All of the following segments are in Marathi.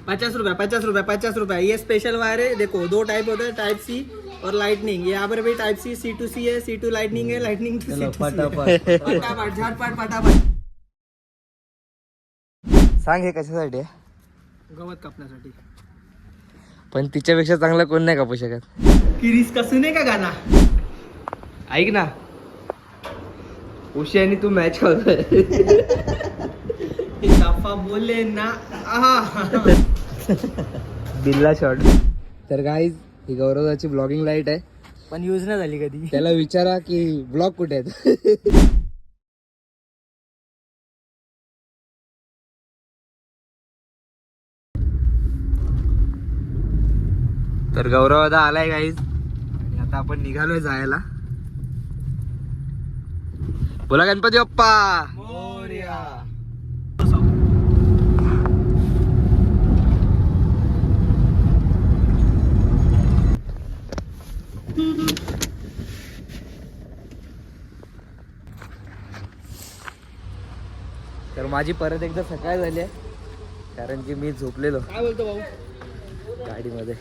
₹50 ₹50 ये स्पेशल वायर है। देखो 2 टाइप होता है, टाइप सी और लाइटनिंग। यहाँ पर भी type C C to C है, C to लाइटनिंग है, lightning to C to C है। फटाफट झटपट फटाफट। सांग हे कशासाठी आहे? गवत कापण्यासाठी। पण तिच्यापेक्षा चांगला कोण नाही कापू शकत. किरीस का सुने का गाना? ऐक ना, उशी आणि तू मॅच करतोय. साफा बोले ना. बिल्ला शॉट. तर गाईज ही गौरवाची ब्लॉगिंग लाईट आहे, पण यूज नाही झाली कधी. त्याला विचारा की ब्लॉग कुठे आहेत. तर गौरव दादा आलाय गाईज आणि आता आपण निघालोय जायला. बोला गणपती बाप्पा मोरया. तर माझी परत एकदा सकाळ झाली आहे, कारण की मी झोपलेलो काय बोलतो भाऊ? गाडीमध्ये.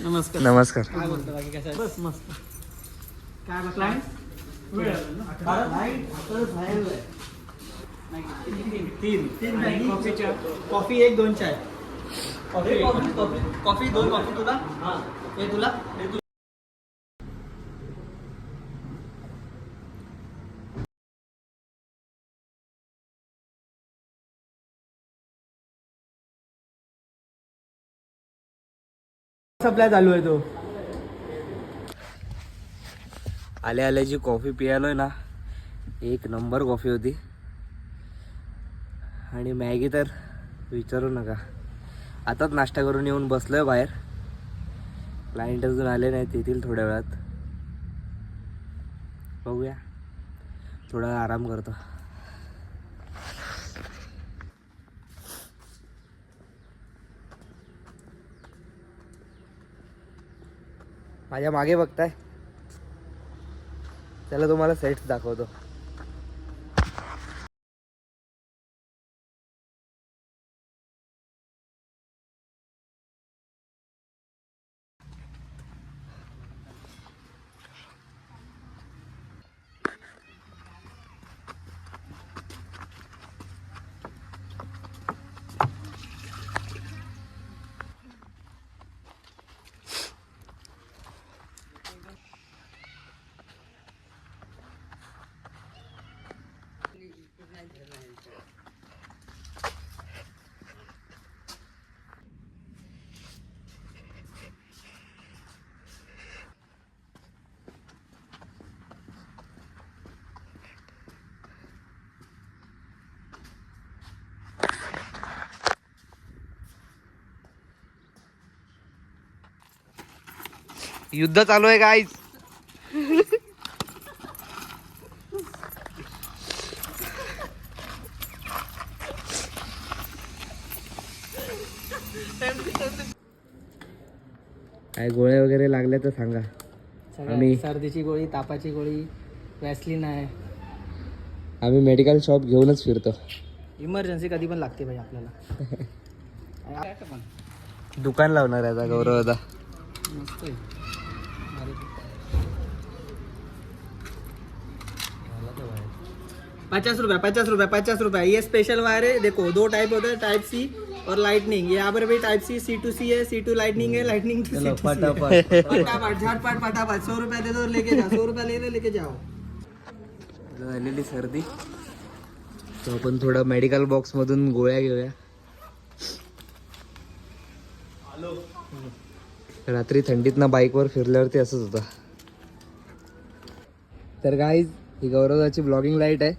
नमस्कार. नमस्कार. काय बोलतो बाकी कसं? बस मस्त. काय म्हटलं? तीन कॉफी 1 2 चाय. कॉफी 2 कॉफी तुला. हे तुला. सप्लाय चालू आहे तो. आल्या आल्या जी कॉफी पियालोय ना, एक नंबर कॉफी होती. आणि मॅगी तर विचारू नका. आताच नाश्ता करून येऊन बसलोय बाहेर. क्लायंट अजून आले नाहीत, येतील थोड्या वेळात. बघूया, थोडा आराम करतो. माझ्या मागे बघताय, त्याला तुम्हाला सेट्स दाखवतो. युद्ध चालू आहे गाईज. काय गोळ्या वगैरे लागल्या तर सांगा. आम्ही सर्दीची गोळी, तापाची गोळी, वॅसलीन आहे. आम्ही मेडिकल शॉप घेऊनच फिरतो. इमर्जन्सी कधी पण लागते भाई आपल्याला. दुकान लावणार आहे आता गौरव दादा. मस्त आहे. ₹50 ये स्पेशल वायर है। देखो 2 टाइप होता है, टाइप सी और लाइटनिंग। यहाँ पर भी type C C to C है, C to लाइटनिंग है, lightning to C to C है। फटाफट झटपट फटाफट। ₹100 दे दो, लेके जाओ। ₹100 लेके जाओ। झालेली सर्दी, तो आपण थोडा मेडिकल बॉक्स मधून गोळ्या घेऊया. रात्री थंडीतनं बाईकवर फिरल्यावरती असंच होतं. तर गाईज ही गौरवाची ब्लॉगिंग लाईट आहे,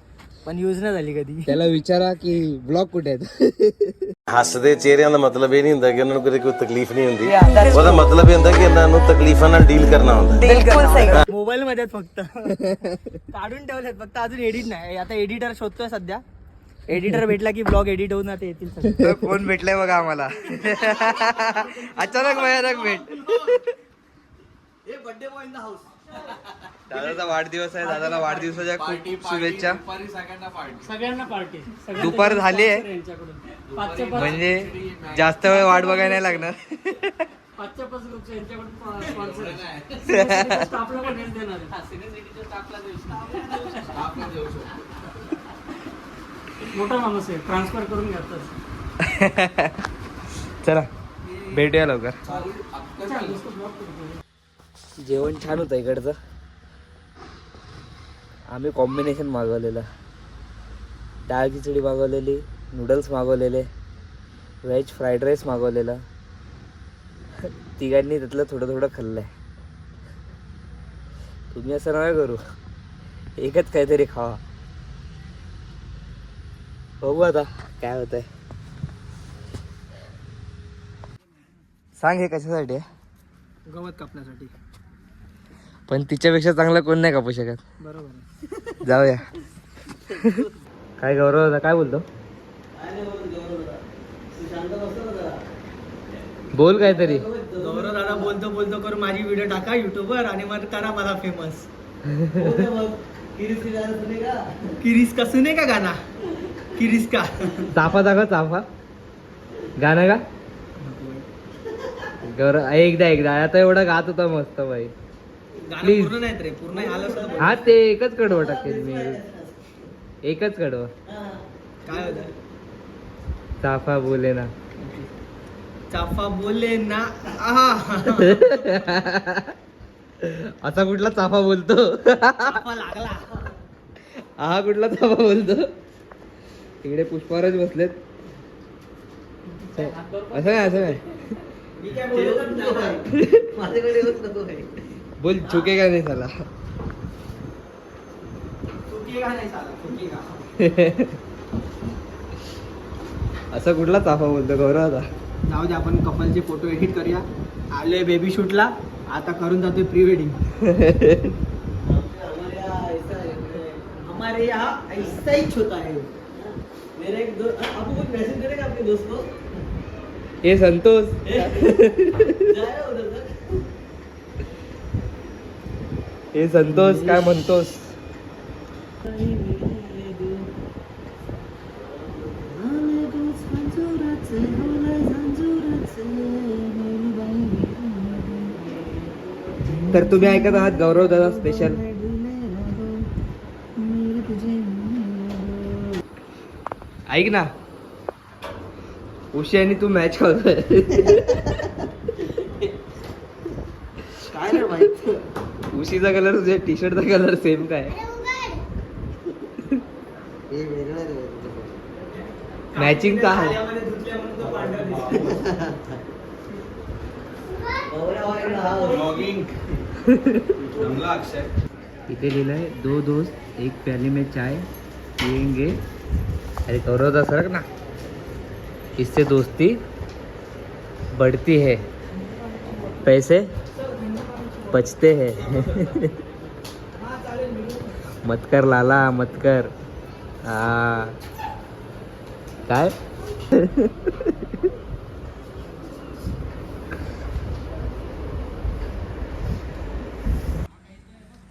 पण यूज नाही झाली कधी. त्याला विचारा की ब्लॉग कुठे आहेत. ਹੱਸਦੇ ਚਿਹਰਿਆਂ ਦਾ ਮਤਲਬ ਇਹ ਨਹੀਂ ਹੁੰਦਾ ਕਿ ਉਹਨਾਂ ਨੂੰ ਕਦੇ ਕੋਈ ਤਕਲੀਫ ਨਹੀਂ ਹੁੰਦੀ. ਉਹਦਾ ਮਤਲਬ ਇਹ ਹੁੰਦਾ ਕਿ ਇਹਨਾਂ ਨੂੰ ਤਕਲੀਫਾਂ ਨਾਲ ਡੀਲ ਕਰਨਾ ਹੁੰਦਾ. बिलकुल सही. मोबाईल मध्ये फक्त काढून ठेवलेत फक्त, अजून एडिट नाही. आता एडिटर शोधतोय सध्या. एडिटर भेटला की ब्लॉग एडिट होऊन आता येतील सगळे. कोण भेटलंय बघा आम्हाला. अचानक भयानक भेट. Birthday boy in the house. दादाचा वाढदिवस आहे, दादाला वाढदिवसाच्या खूप शुभेच्छा. सगळ्यांना पार्टी. दुपार झाली आहे यांच्याकडून 5 म्हणजे जास्त वेळ वाट बघायला नाही लागणार. 5 ग्रुप यांच्याकडून स्पॉन्सर स्टाफला पण हेच देणार मोठा माणूस आहे, ट्रान्सफर करून घ्या. चला भेटूया लवकर. जेवण छान होतं इकडचं. आम्ही कॉम्बिनेशन मागवलेलं, डाळ खिचडी मागवलेली, नूडल्स मागवलेले, व्हेज फ्राईड राईस मागवलेला. तिघांनी त्यातलं थोडं थोडं खाल्लं आहे. तुम्ही असं नका करू, एकच काहीतरी खावा. बघू आता काय होत आहे. सांग हे कशासाठी आहे? गवत कापण्यासाठी. पण तिच्यापेक्षा चांगलं कोण नाही कापू शकत. बरोबर. जाऊया. काय गौरव दादा काय बोलतो? बोल काहीतरी. गौरव दादा बोलतो बोलतो करून माझी व्हिडिओ टाका युट्यूबवर आणि मग करा मला फेमस. किरीस का सुने का गाना? किरीस का चाफा दाखव, चाफा गाणं का गौरव? एकदा आता एवढं गात होता मस्त भाई. गाणं Please. पूर्ण नाही रे, पूर्ण आलं असतं. हा ते एकच कडवं टाकेल मी, एकच कडवं. काय होतं? चाफा बोले ना. चाफा बोले ना. आहा. असा कुठला चाफा बोलतो? चाफा लागला. हा कुठला चाफा बोलतो? इकडे पुष्पराज बसलेत. असं नाही मी काय बोलतच नाही. माझ्याकडे येऊच नको आहे. बोल झुकेगा नाही साला. चुकीगा नाही साला, चुकीगा. असा कुठला चाफा बोलतो गौरव आता? जाऊ दे, आपण कपलचे फोटो एडिट करूया. आले बेबी शूटला, आता करून जातोय प्री वेडिंग. हमारे यहाँ ऐसा ही होता है. मेरे एक दोस्त, आपको कुछ मैसेज करेगा अपने दोस्त को? हे संतोष. हे संतोष काय म्हणतोस? तर तुम्ही ऐकत आहात गौरव दादा स्पेशल. ऐक ना, उशी आणि तू मॅच करतोय. काय रे भाई? उशीचा कलर तुझ्या टी शर्टचा कलर सेम काय? मॅचिंग का आहे? इथे लिहिलंय 2 दोस्त 1 प्याली में चाय पियेंगे. अरे गौरव सरक ना. इससे दोस्ती बढ़ती है, पैसे बचते हैं. मत कर लाला, मत कर. काय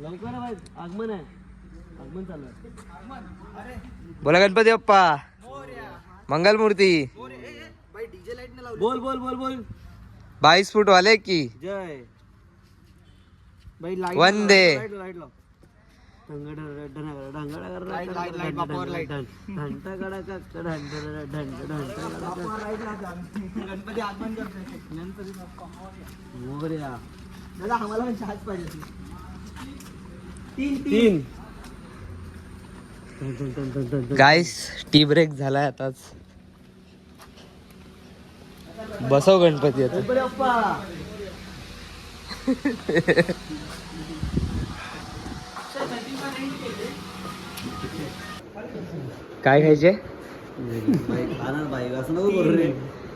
लवकर भाई, आगमन आहे. आगमन चालू आहे. बोला गणपती बाप्पा मंगलमूर्ती. भाई डीजे लाईट ने लावली. बोल बोल बोल बोल. 22 फूट वाले की जय. भाई लाईट वंदे. लाईट लाव. लाईट लाईट बापावर लाईट. गणपती आगमन करतोय. गणपती बाप्पा मोरया. दादा आम्हाला पण चहाच पाहिजे. 3 गाईस टी ब्रेक झालाय आताच. बसव गणपती आता. गणपती बाप्पा. काय खायचे? खाणार बाई असं नको करू रे.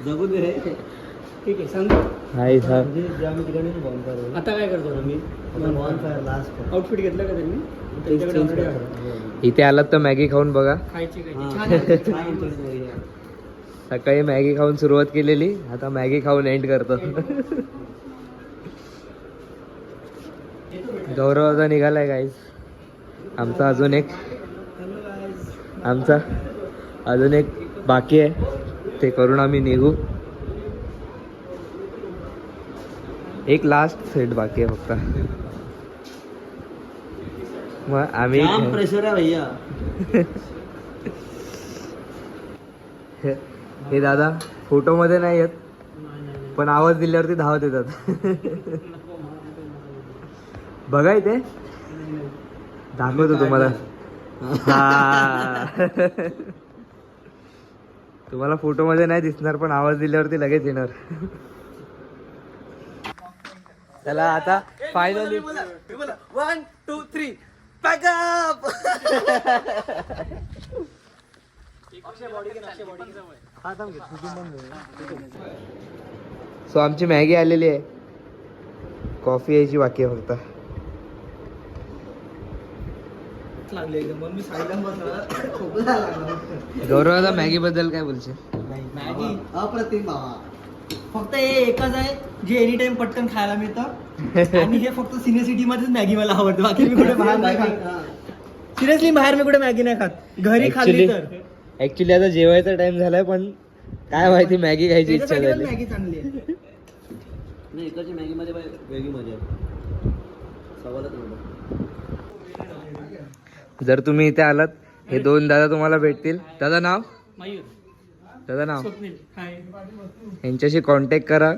जगू दे रे. ठीक आहे सांग. Hi sir. आता काय करतो मी? लास्ट आउटफिट घेतलं का त्यांनी? इथे आलात तर मॅगी खाऊन बघा. खायची छान. सकाळी मॅगी खाऊन सुरुवात केलेली, आता मॅगी खाऊन एंड करतो. गौरवाचा निघालाय गाईज. आमचा अजून एक बाकी आहे, ते करून आम्ही निघू. एक लास्ट सेट बाकी आहे फक्त. मग आम्ही प्रेशर आहे भैया. हे दादा फोटो मध्ये नाही येत, पण आवाज दिल्यावरती धावत येतात. बघा इथे दाखवतो तुम्हाला. तुम्हाला फोटो मध्ये नाही दिसणार, पण आवाज दिल्यावरती लगेच येणार. चला आता फायनली 1 2 3 पॅकअप. सो आमची मॅगी आलेली आहे, कॉफी यायची बाकी आहे फक्त. गौरवाला मॅगी बद्दल काय बोलशील? मॅगी अप्रतिम बाबा. फक्त हे एकच आहे जे एनी टाइम पटकन खायला मिळतं, आणि हे फक्त सिनियर सिटी मध्येच मॅगी मला आवडतं. बाकी मी कुठे बाहेर नाही खात. सिरियसली बाहेर मी कुठे मॅगी नाही खात. घरी खाल्ली तर. ऍक्च्युली आता जेवायचा टाइम झालाय, पण काय माहिती मॅगी खायची इच्छा त्याच्यासाठी झाली. पण मॅगी चांगली आहे. नाही इकडची मॅगी मध्ये वेगळी मजा आहे. सवालच नव्हतं. जर तुम्ही इथे आलात, हे दोन दादा तुम्हाला भेटतील. दादा नाव यांच्याशी कॉन्टॅक्ट करा.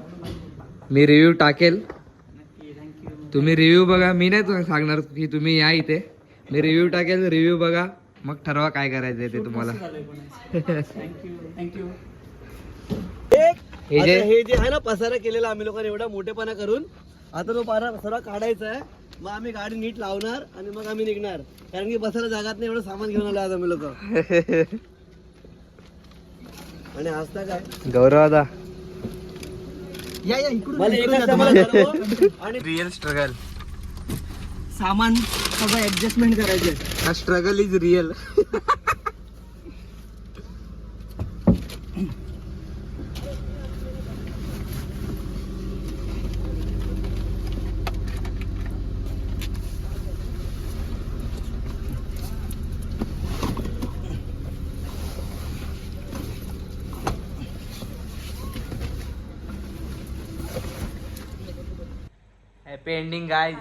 मी रिव्ह्यू टाकेल, तुम्ही रिव्ह्यू बघा. मी नाही सांगणार की तुम्ही या इथे, मी रिव्ह्यू टाकेल. रिव्ह्यू बघा, मग ठरवा काय करायचं ते तुम्हाला. हे जे आहे ना पसारा केलेला आम्ही लोकांनी एवढा मोठेपणा करून, आता तो पसारा काढायचा आहे. मग आम्ही गाडी नीट लावणार आणि मग आम्ही निघणार, कारण की बसायला जागात नाही. एवढं सामान घेऊन आलो आज आम्ही लोक. आणि हसता काय गौरवादा या इकडून मला इकडून एकच जा सामान तुम्हाला. करतो आणि रिअल स्ट्रगल. सामान सगळं ऍडजस्टमेंट करायचे. हा struggle is real. Happy ending guys.